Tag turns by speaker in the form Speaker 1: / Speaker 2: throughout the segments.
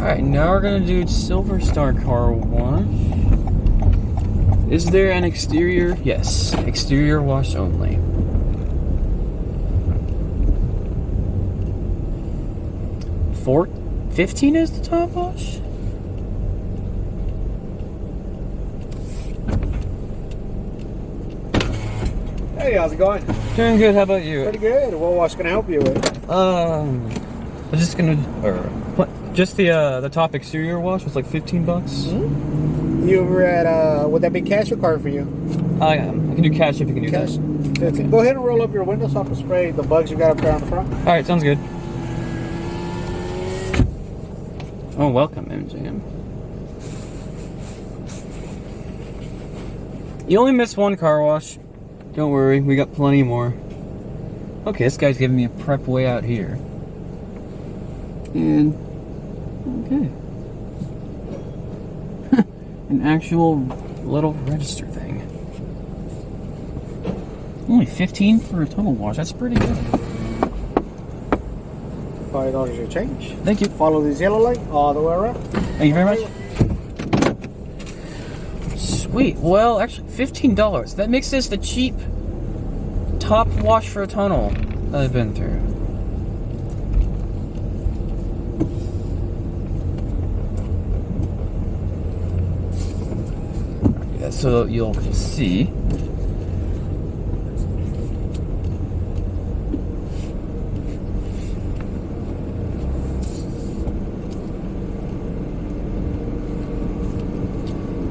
Speaker 1: Alright, now we're gonna do Silver Star Car Wash. Is there an exterior? Yes, exterior wash only. $15 is the top wash?
Speaker 2: Hey, how's it going?
Speaker 1: Doing good, how about you?
Speaker 2: Pretty good. What wash can I help you with?
Speaker 1: I'm just gonna, just the top exterior wash was like $15.
Speaker 2: Mm-hmm. You were at, would that be cash or card for you?
Speaker 1: I can do cash if you can do
Speaker 2: cash.
Speaker 1: that.
Speaker 2: Okay. Go ahead and roll up your window so I can spray the bugs you got up there on the front.
Speaker 1: Alright, sounds good. Oh, welcome, MJM. You only missed one car wash. Don't worry, we got plenty more. Okay, this guy's giving me a prep way out here. And, okay. An actual little register thing. Only $15 for a tunnel wash, that's pretty good.
Speaker 2: $5 your change.
Speaker 1: Thank you.
Speaker 2: Follow this yellow light all the way around.
Speaker 1: Thank you very much. Sweet. Well, actually, $15. That makes this the cheap top wash for a tunnel that I've been through. Yeah, so you'll just see.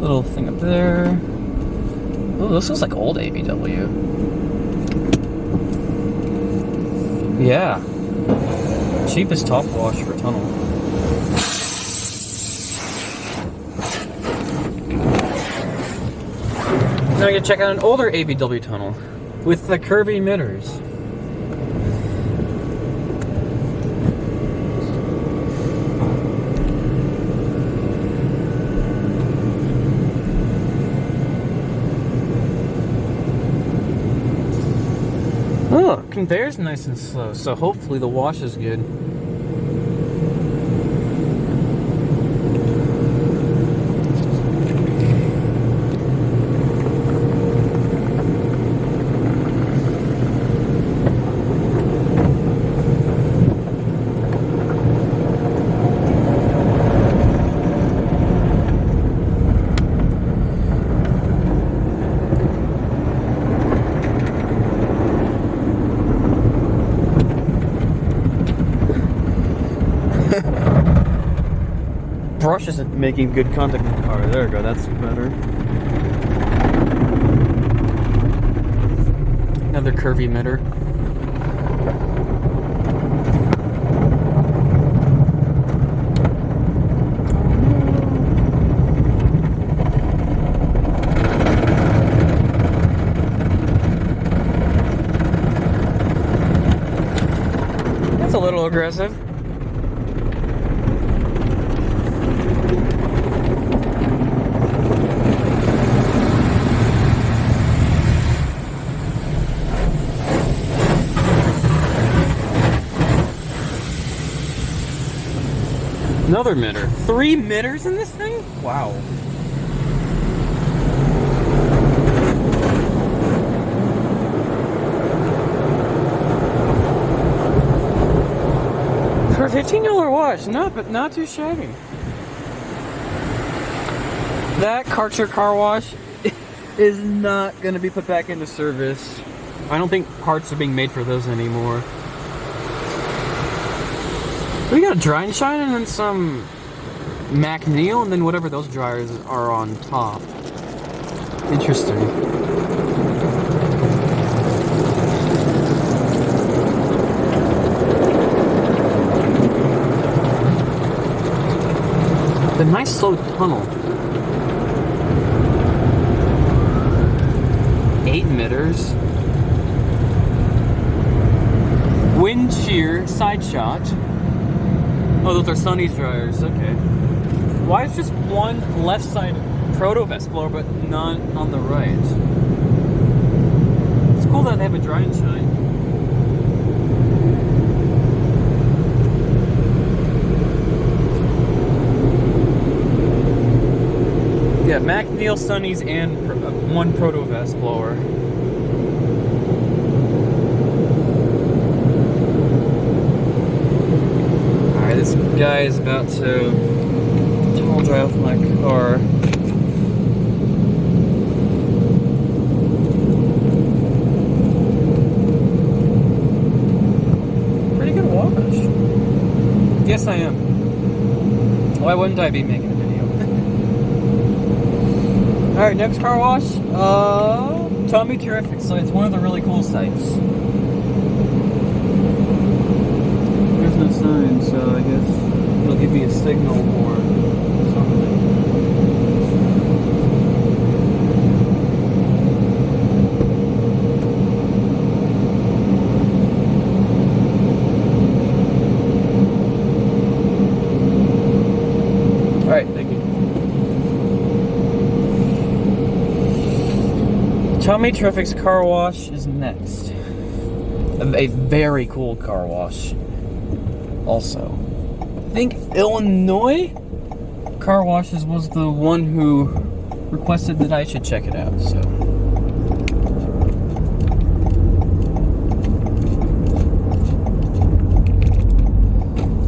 Speaker 1: Little thing up there. Oh, this looks like old AVW. Yeah. Cheapest top wash for a tunnel. Now I can check out an older AVW tunnel with the curvy emitters. Oh, conveyor's nice and slow, so hopefully the wash is good. Brush isn't making good contact. Alright, there we go, that's better. Another curvy emitter. That's a little aggressive. Another emitter. 3 emitters in this thing? Wow. For a $15 wash, not too shabby. That Karcher car wash is not going to be put back into service. I don't think parts are being made for those anymore. We got a dry and shine and then some MacNeil and then whatever those dryers are on top. Interesting. The nice slow tunnel. 8 emitters. Wind shear side shot. Oh, those are Sunny's dryers, okay. Why is just one left side proto-vest blower but none on the right? It's cool that they have a dry and shine. yeah, McNeil, Sunny's, and one Protovest blower. Alright, this guy is about to tunnel drive my car. Pretty good wash. Yes, I am. Why wouldn't I be making a video? Alright, next car wash. Tommy Terrific. So it's one of the really cool sites. There's no sign, so I guess it'll give me a signal or something. Alright, thank you. Tommy Terrific's car wash is next. A very cool car wash. Also, I think Illinois Car Washes was the one who requested that I should check it out, so.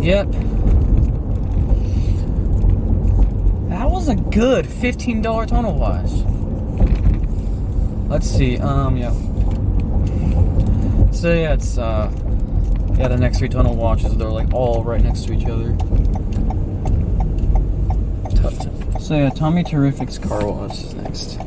Speaker 1: Yep. That was a good $15 tunnel wash. Let's see, yeah. So yeah, it's, yeah, the next 3 tunnel washes, they're like all right next to each other. So yeah, Tommy Terrific's car wash is next.